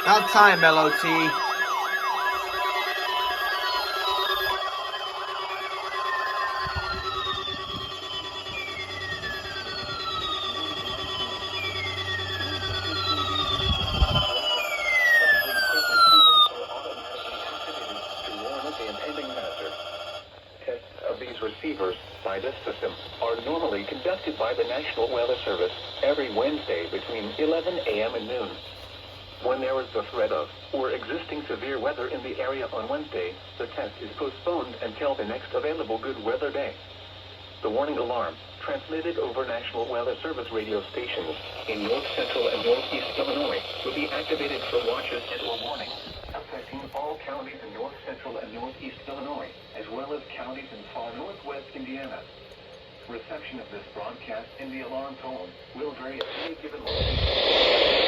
About time, LOT. Receivers by this system are normally conducted by the National Weather Service every Wednesday between 11 a.m. and noon. When there is the threat of or existing severe weather in the area on Wednesday, the test is postponed until the next available good weather day. The warning alarm, transmitted over National Weather Service radio stations in north central and northeast Illinois, will be activated for watches and/or warnings affecting all counties in north central and northeast Illinois, as well as counties in far northwest Indiana. Reception of this broadcast in the alarm tone will vary at any given location.